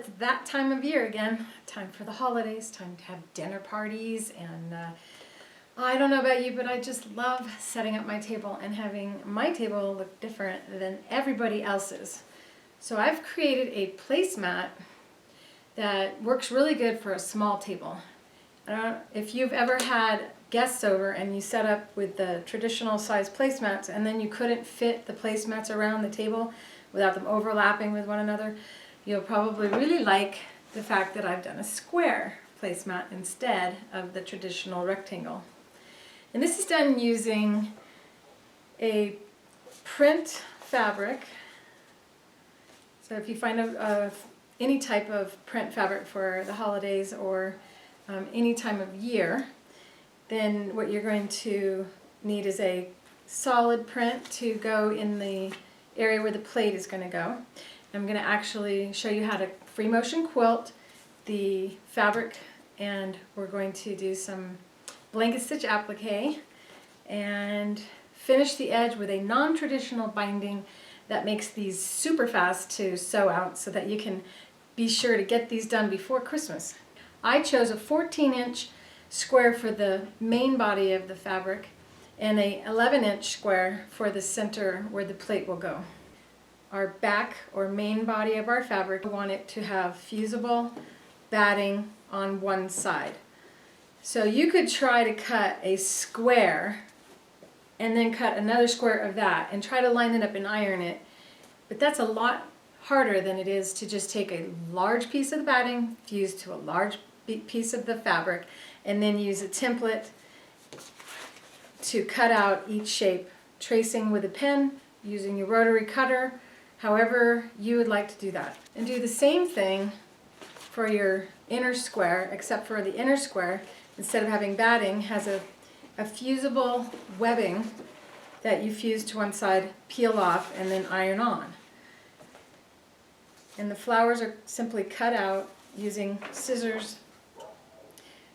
it's that time of year again. Time for the holidays, time to have dinner parties, and I don't know about you, but I just love setting up my table and having my table look different than everybody else's. So I've created a placemat that works really good for a small table. I don't know if you've ever had guests over and you set up with the traditional size placemats and then you couldn't fit the placemats around the table without them overlapping with one another. You'll probably really like the fact that I've done a square placemat instead of the traditional rectangle. And this is done using a print fabric. So if you find any type of print fabric for the holidays or any time of year, then what you're going to need is a solid print to go in the area where the plate is going to go. I'm going to actually show you how to free motion quilt the fabric, and we're going to do some blanket stitch applique and finish the edge with a non-traditional binding that makes these super fast to sew out so that you can be sure to get these done before Christmas. I chose a 14-inch square for the main body of the fabric and a 11-inch square for the center where the plate will go. Our back or main body of our fabric, we want it to have fusible batting on one side. So you could try to cut a square and then cut another square of that and try to line it up and iron it, but that's a lot harder than it is to just take a large piece of the batting, fuse to a large piece of the fabric, and then use a template to cut out each shape, tracing with a pen, using your rotary cutter, however you would like to do that. And do the same thing for your inner square, except for the inner square, instead of having batting, has a fusible webbing that you fuse to one side, peel off, and then iron on. And the flowers are simply cut out using scissors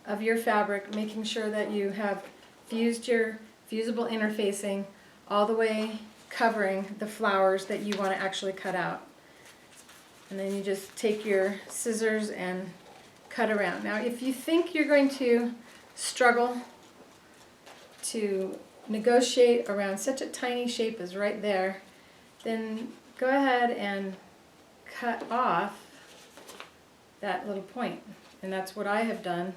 of your fabric, making sure that you have fused your fusible interfacing all the way covering the flowers that you want to actually cut out. And then you just take your scissors and cut around. Now if you think you're going to struggle to negotiate around such a tiny shape as right there, then go ahead and cut off that little point. And that's what I have done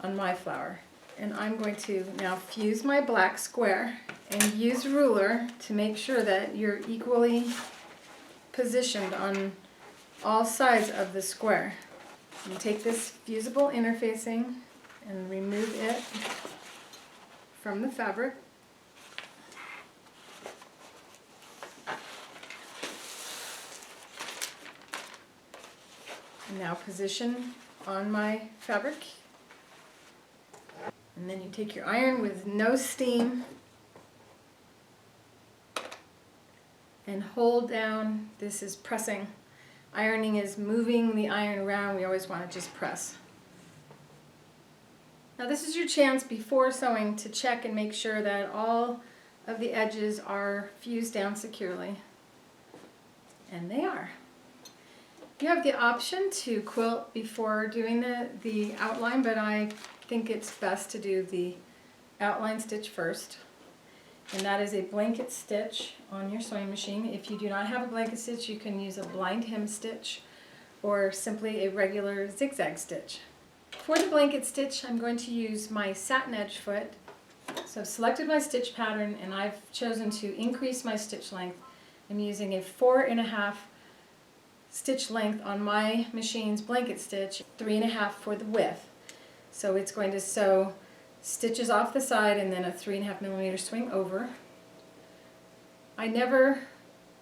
on my flower. And I'm going to now fuse my black square and use a ruler to make sure that you're equally positioned on all sides of the square. You take this fusible interfacing and remove it from the fabric. And now position on my fabric. And then you take your iron with no steam and hold down. This is pressing. Ironing is moving the iron around. We always want to just press. Now this is your chance before sewing to check and make sure that all of the edges are fused down securely. And they are. You have the option to quilt before doing the outline, but I think it's best to do the outline stitch first. And that is a blanket stitch on your sewing machine. If you do not have a blanket stitch, you can use a blind hem stitch or simply a regular zigzag stitch. For the blanket stitch, I'm going to use my satin edge foot. So I've selected my stitch pattern and I've chosen to increase my stitch length. I'm using a 4.5 stitch length on my machine's blanket stitch, 3.5 for the width. So it's going to sew stitches off the side and then a 3.5 millimeter swing over. I never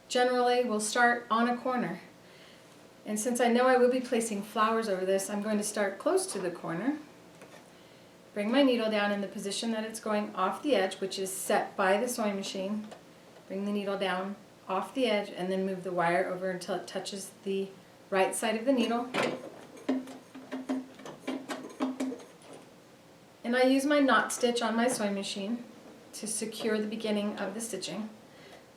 generally will start on a corner. And since I know I will be placing flowers over this, I'm going to start close to the corner. Bring my needle down in the position that it's going off the edge, which is set by the sewing machine. Bring the needle down off the edge and then move the wire over until it touches the right side of the needle. And I use my knot stitch on my sewing machine to secure the beginning of the stitching.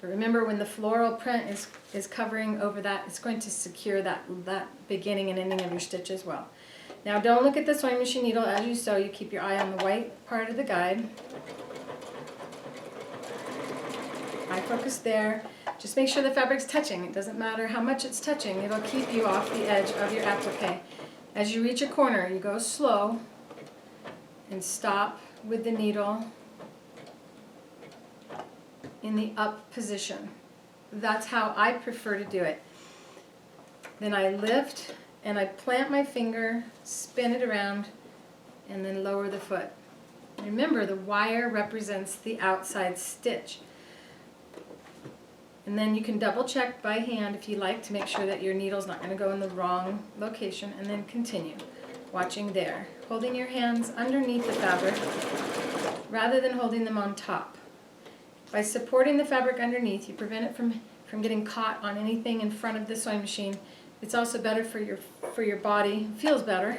But remember, when the floral print is covering over that, it's going to secure that beginning and ending of your stitch as well. Now don't look at the sewing machine needle as you sew. You keep your eye on the white part of the guide. Eye focus there. Just make sure the fabric's touching. It doesn't matter how much it's touching. It'll keep you off the edge of your applique. As you reach a corner, you go slow and stop with the needle in the up position. That's how I prefer to do it. Then I lift and I plant my finger, spin it around, and then lower the foot. Remember, the wire represents the outside stitch. And then you can double check by hand if you like to make sure that your needle's not going to go in the wrong location, and then continue. Watching there. Holding your hands underneath the fabric rather than holding them on top. By supporting the fabric underneath, you prevent it from getting caught on anything in front of the sewing machine. It's also better for your body. Feels better.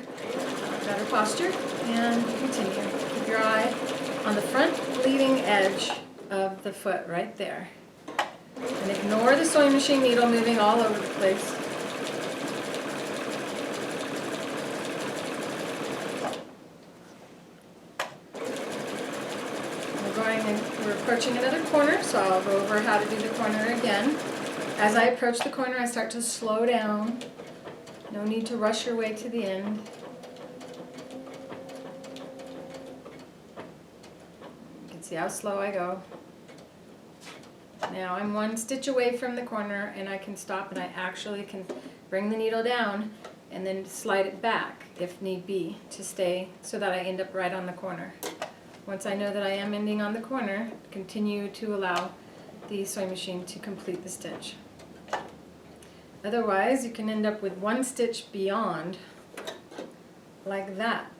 Better posture. And continue. Keep your eye on the front leading edge of the foot right there. And ignore the sewing machine needle moving all over the place. We're approaching another corner, so I'll go over how to do the corner again. As I approach the corner, I start to slow down. No need to rush your way to the end. You can see how slow I go. Now I'm one stitch away from the corner, and I can stop, and I actually can bring the needle down and then slide it back if need be to stay so that I end up right on the corner. Once I know that I am ending on the corner, continue to allow the sewing machine to complete the stitch. Otherwise, you can end up with one stitch beyond, like that.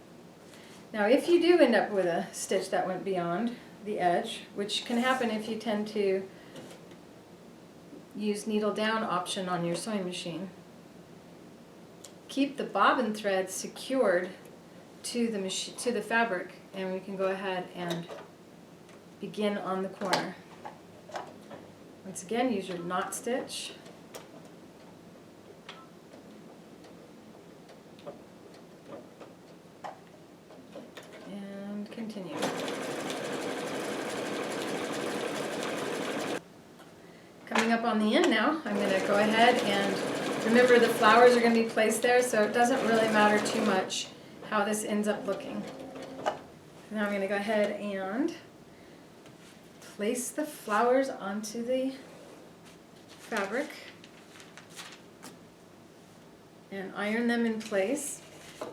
Now, if you do end up with a stitch that went beyond the edge, which can happen if you tend to use needle down option on your sewing machine, keep the bobbin thread secured to the fabric, and we can go ahead and begin on the corner. Once again, use your knot stitch. And continue. Coming up on the end now, I'm going to go ahead and remember the flowers are going to be placed there, so it doesn't really matter too much how this ends up looking. Now I'm going to go ahead and place the flowers onto the fabric and iron them in place.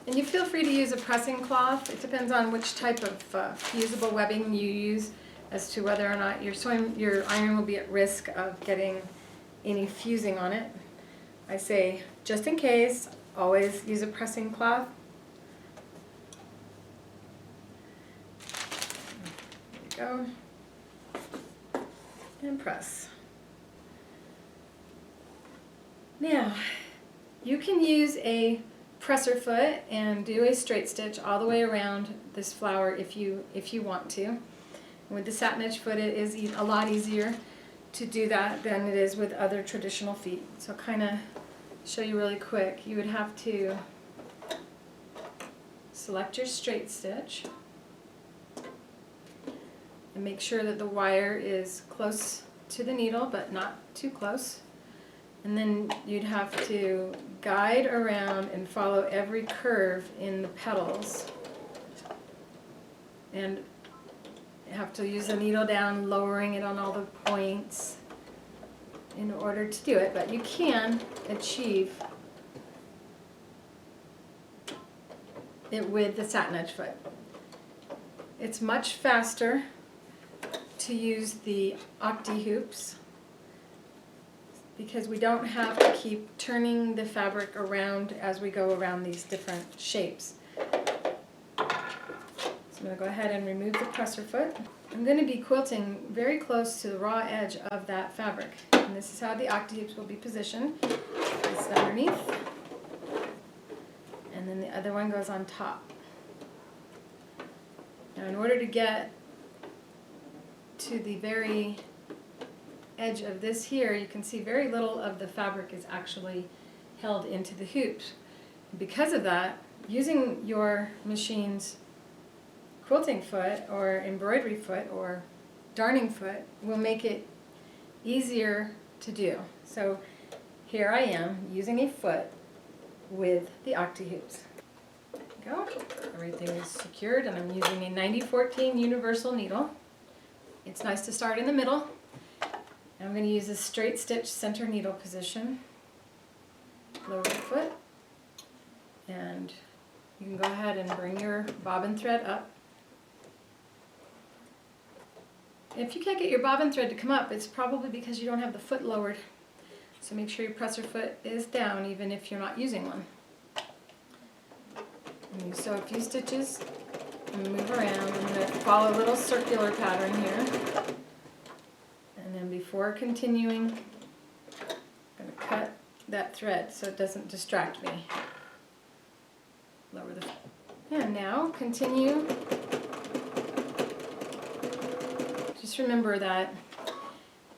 And you feel free to use a pressing cloth. It depends on which type of fusible webbing you use as to whether or not your iron will be at risk of getting any fusing on it. I say, just in case, always use a pressing cloth. There you go. And press. Now, you can use a presser foot and do a straight stitch all the way around this flower if you want to. With the satin edge foot, it is a lot easier to do that than it is with other traditional feet. So kind of show you really quick. You would have to select your straight stitch and make sure that the wire is close to the needle but not too close. And then you'd have to guide around and follow every curve in the petals. And you have to use the needle down, lowering it on all the points in order to do it, but you can achieve it with the satin edge foot. It's much faster to use the Octi-Hoops because we don't have to keep turning the fabric around as we go around these different shapes. I'm going to go ahead and remove the presser foot. I'm going to be quilting very close to the raw edge of that fabric. And this is how the Octi-Hoops will be positioned. It's underneath. And then the other one goes on top. Now in order to get to the very edge of this here, you can see very little of the fabric is actually held into the hoops. Because of that, using your machine's quilting foot or embroidery foot or darning foot will make it easier to do. So here I am using a foot with the Octi-Hoops. There we go. Everything is secured, and I'm using a 9014 universal needle. It's nice to start in the middle. I'm going to use a straight stitch center needle position. Lower the foot, and you can go ahead and bring your bobbin thread up. If you can't get your bobbin thread to come up, it's probably because you don't have the foot lowered. So make sure your presser foot is down even if you're not using one. And you sew a few stitches and move around. I'm going to follow a little circular pattern here. And then before continuing, I'm going to cut that thread so it doesn't distract me. Lower the... And now continue. Just remember that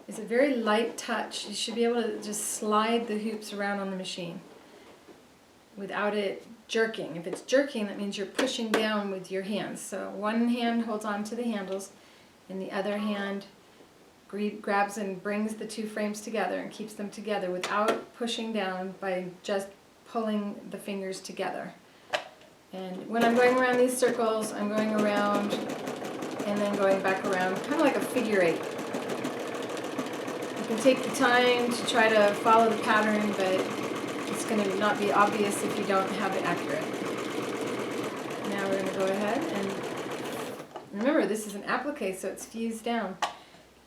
it's a very light touch. You should be able to just slide the hoops around on the machine without it jerking. If it's jerking, that means you're pushing down with your hands. So one hand holds on to the handles and the other hand grabs and brings the two frames together and keeps them together without pushing down by just pulling the fingers together. And when I'm going around these circles, I'm going around and then going back around, kind of like a figure eight. You can take the time to try to follow the pattern, but it's going to not be obvious if you don't have it accurate. Now we're going to go ahead and remember, this is an applique, so it's fused down.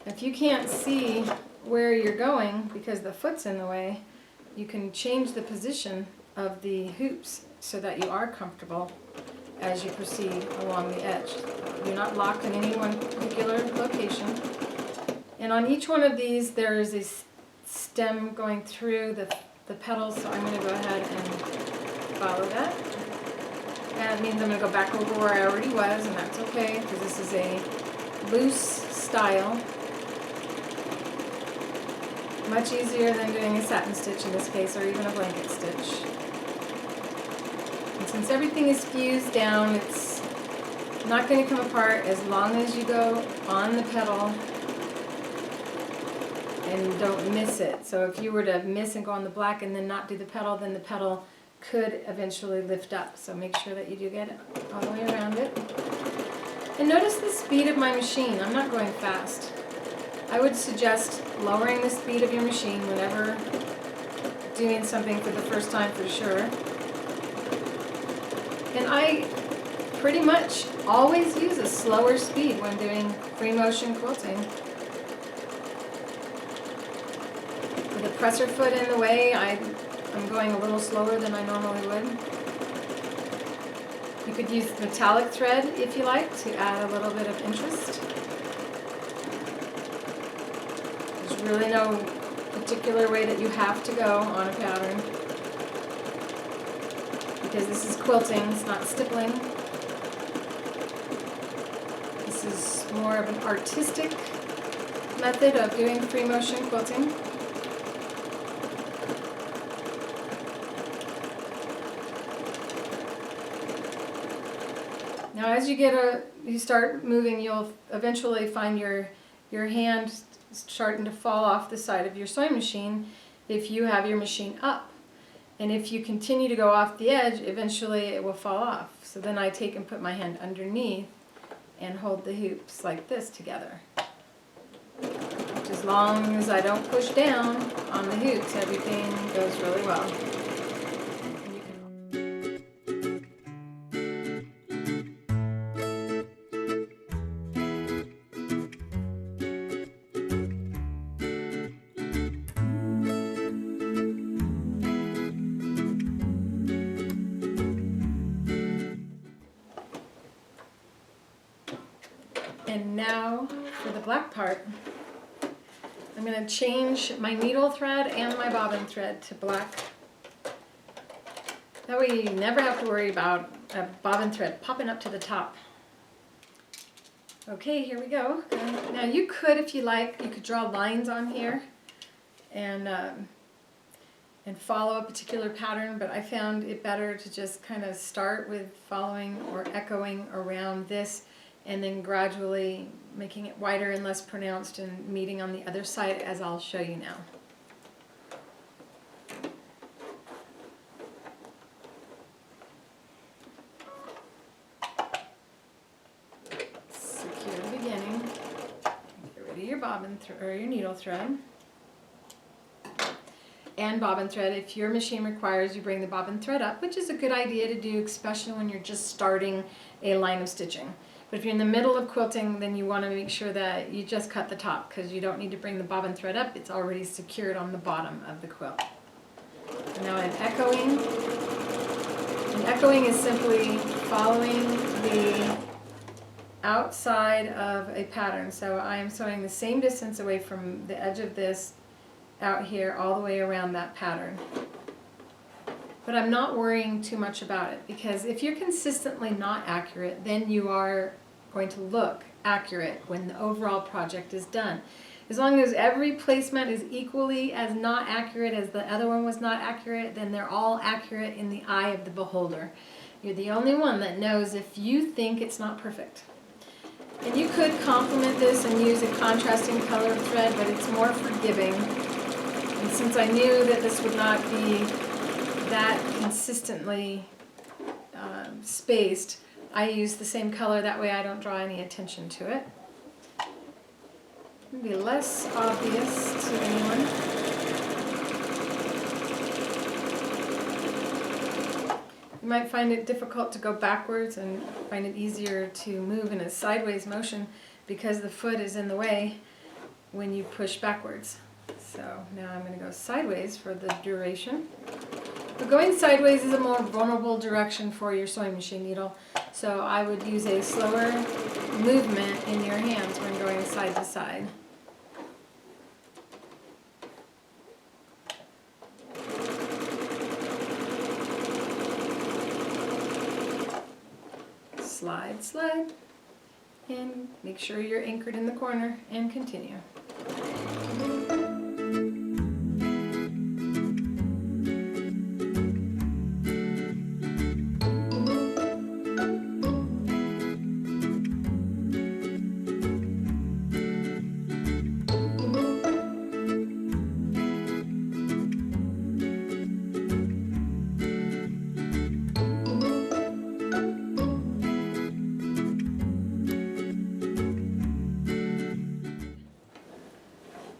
If you can't see where you're going because the foot's in the way, you can change the position of the hoops so that you are comfortable as you proceed along the edge. You're not locked in any one particular location. And on each one of these there is a stem going through the petals, so I'm going to go ahead and follow that. That means I'm going to go back over where I already was, and that's okay because this is a loose style. Much easier than doing a satin stitch in this case, or even a blanket stitch. And since everything is fused down, it's not going to come apart as long as you go on the petal and don't miss it. So if you were to miss and go on the black and then not do the petal, then the petal could eventually lift up. So make sure that you do get it all the way around it. And notice the speed of my machine. I'm not going fast. I would suggest lowering the speed of your machine whenever doing something for the first time for sure. And I pretty much always use a slower speed when doing free motion quilting. With the presser foot in the way, I'm going a little slower than I normally would. You could use metallic thread if you like to add a little bit of interest. There's really no particular way that you have to go on a pattern because this is quilting, it's not stippling. This is more of an artistic method of doing free motion quilting. Now as you start moving, you'll eventually find your hand starting to fall off the side of your sewing machine if you have your machine up. And if you continue to go off the edge, eventually it will fall off. So then I take and put my hand underneath and hold the hoops like this together. As long as I don't push down on the hoops, everything goes really well. And now for the black part, I'm going to change my needle thread and my bobbin thread to black. That way you never have to worry about a bobbin thread popping up to the top. Okay, here we go. Now you could, if you like, you could draw lines on here and follow a particular pattern, but I found it better to just kind of start with following or echoing around this and then gradually making it wider and less pronounced and meeting on the other side, as I'll show you now. Secure the beginning. Get rid of your bobbin or your needle thread. And bobbin thread, if your machine requires you bring the bobbin thread up, which is a good idea to do, especially when you're just starting a line of stitching. But if you're in the middle of quilting, then you want to make sure that you just cut the top, because you don't need to bring the bobbin thread up. It's already secured on the bottom of the quilt. And now I'm echoing. And echoing is simply following the outside of a pattern. So I am sewing the same distance away from the edge of this out here all the way around that pattern. But I'm not worrying too much about it, because if you're consistently not accurate, then you are going to look accurate when the overall project is done. As long as every placemat is equally as not accurate as the other one was not accurate, then they're all accurate in the eye of the beholder. You're the only one that knows if you think it's not perfect. And you could complement this and use a contrasting color thread, but it's more forgiving. And since I knew that this would not be that consistently spaced, I use the same color. That way I don't draw any attention to it. It'll be less obvious to anyone. You might find it difficult to go backwards and find it easier to move in a sideways motion because the foot is in the way when you push backwards. So now I'm going to go sideways for the duration. But going sideways is a more vulnerable direction for your sewing machine needle. So I would use a slower movement in your hands when going side to side. Slide, slide, and make sure you're anchored in the corner and continue.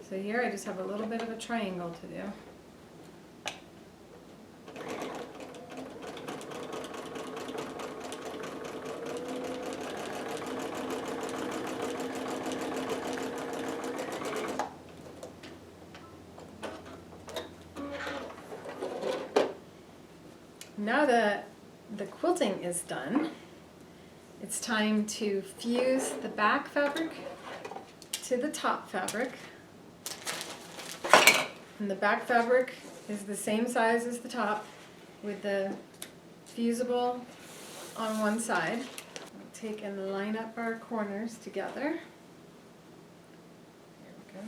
So here I just have a little bit of a triangle to do. Now that the quilting is done, it's time to fuse the back fabric to the top fabric. And the back fabric is the same size as the top with the fusible on one side. We'll take and line up our corners together. There we go.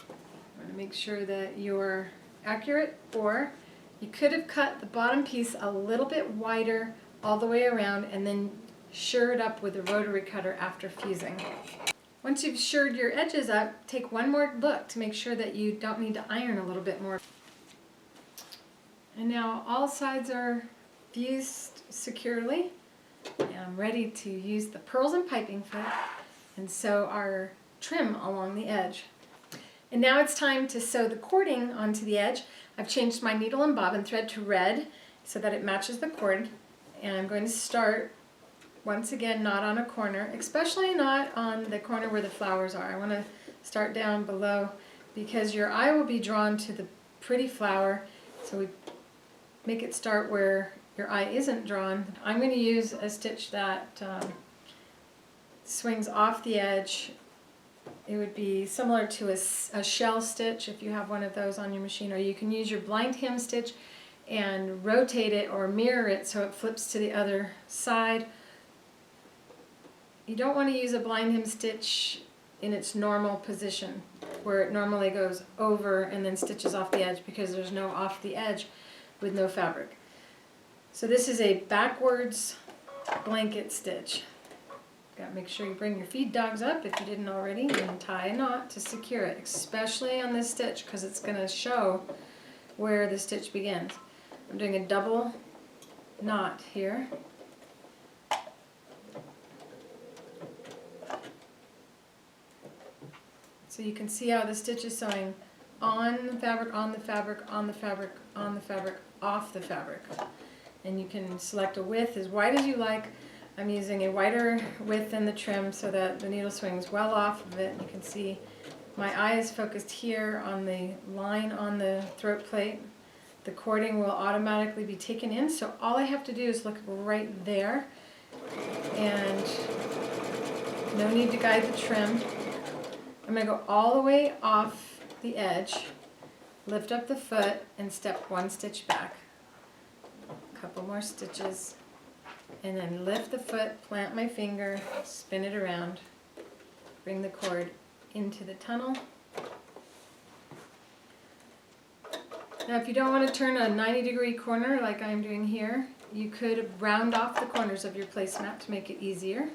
I want to make sure that you're accurate, or you could have cut the bottom piece a little bit wider all the way around and then sure it up with a rotary cutter after fusing. Once you've shored your edges up, take one more look to make sure that you don't need to iron a little bit more. And now all sides are fused securely. And I'm ready to use the purls and piping foot and sew our trim along the edge. And now it's time to sew the cording onto the edge. I've changed my needle and bobbin thread to red so that it matches the cord. And I'm going to start, once again, not on a corner, especially not on the corner where the flowers are. I want to start down below because your eye will be drawn to the pretty flower. So we make it start where your eye isn't drawn. I'm going to use a stitch that swings off the edge. It would be similar to a shell stitch if you have one of those on your machine, or you can use your blind hem stitch and rotate it or mirror it so it flips to the other side. you don't want to use a blind hem stitch in its normal position, where it normally goes over and then stitches off the edge, because there's no off the edge with no fabric. So this is a backwards blanket stitch. Got to make sure you bring your feed dogs up if you didn't already, and tie a knot to secure it, especially on this stitch because it's going to show where the stitch begins. I'm doing a double knot here. So you can see how the stitch is sewing on the fabric, on the fabric, on the fabric, on the fabric, off the fabric. And you can select a width as wide as you like. I'm using a wider width in the trim so that the needle swings well off of it. You can see my eye is focused here on the line on the throat plate. The cording will automatically be taken in, so all I have to do is look right there, and no need to guide the trim. I'm going to go all the way off the edge, lift up the foot, and step one stitch back. A couple more stitches, and then lift the foot, plant my finger, spin it around, bring the cord into the tunnel. Now if you don't want to turn a 90-degree corner like I'm doing here, you could round off the corners of your placemat to make it easier.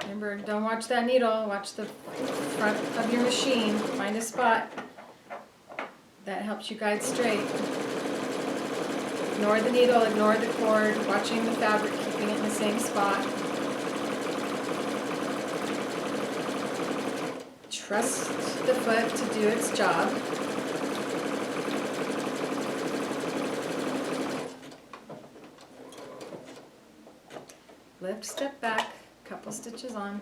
Remember, don't watch that needle, watch the front of your machine. Find a spot that helps you guide straight. Ignore the needle, ignore the cord, watching the fabric, keeping it in the same spot. Trust the foot to do its job. Lift, step back, couple stitches on.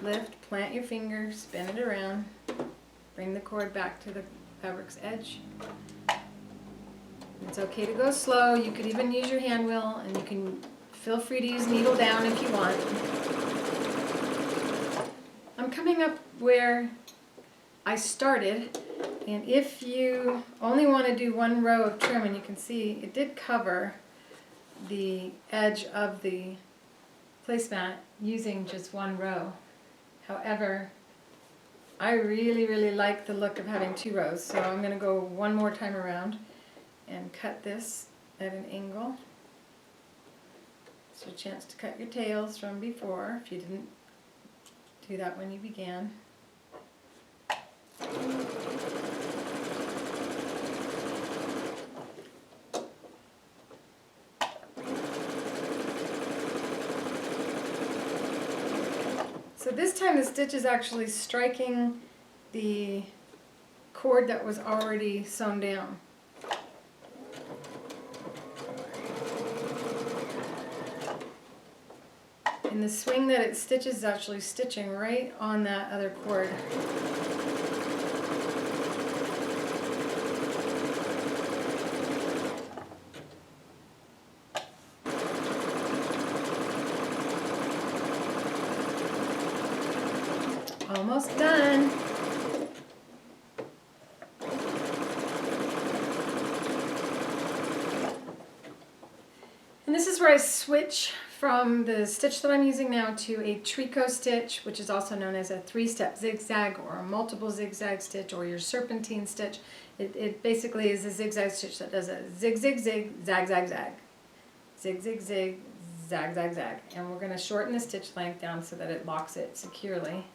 Lift, plant your finger, spin it around. Bring the cord back to the fabric's edge. It's okay to go slow. You could even use your hand wheel, and you can feel free to use needle down if you want. I'm coming up where I started, and if you only want to do one row of trim, and you can see it did cover the edge of the placemat using just one row. However, I really like the look of having two rows, so I'm going to go one more time around and cut this at an angle. So a chance to cut your tails from before if you didn't do that when you began. So this time the stitch is actually striking the cord that was already sewn down. And the swing that it stitches is actually stitching right on that other cord. Almost done. And this is where I switch from the stitch that I'm using now to a tricot stitch, which is also known as a three-step zigzag or a multiple zigzag stitch or your serpentine stitch. It basically is a zigzag stitch that does a zig, zig, zig, zag, zag, zag. Zig, zig, zig, zag, zag, zag. And we're going to shorten the stitch length down so that it locks it securely.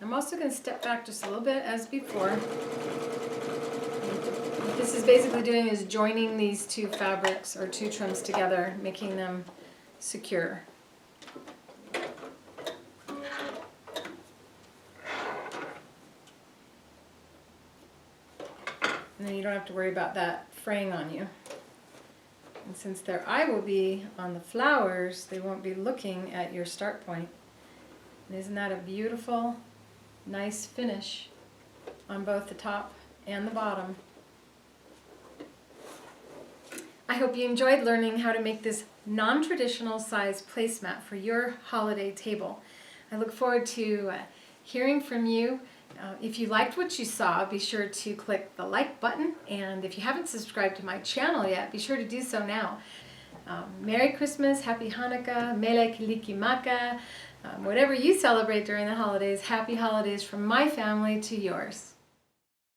I'm also going to step back just a little bit as before. What this is basically doing is joining these two fabrics or two trims together, making them secure. And then you don't have to worry about that fraying on you. And since their eye will be on the flowers, they won't be looking at your start point. And isn't that a beautiful, nice finish on both the top and the bottom? I hope you enjoyed learning how to make this non-traditional size placemat for your holiday table. I look forward to hearing from you. If you liked what you saw, be sure to click the like button, and if you haven't subscribed to my channel yet, be sure to do so now. Merry Christmas, Happy Hanukkah, Mele Kalikimaka, whatever you celebrate during the holidays, happy holidays from my family to yours.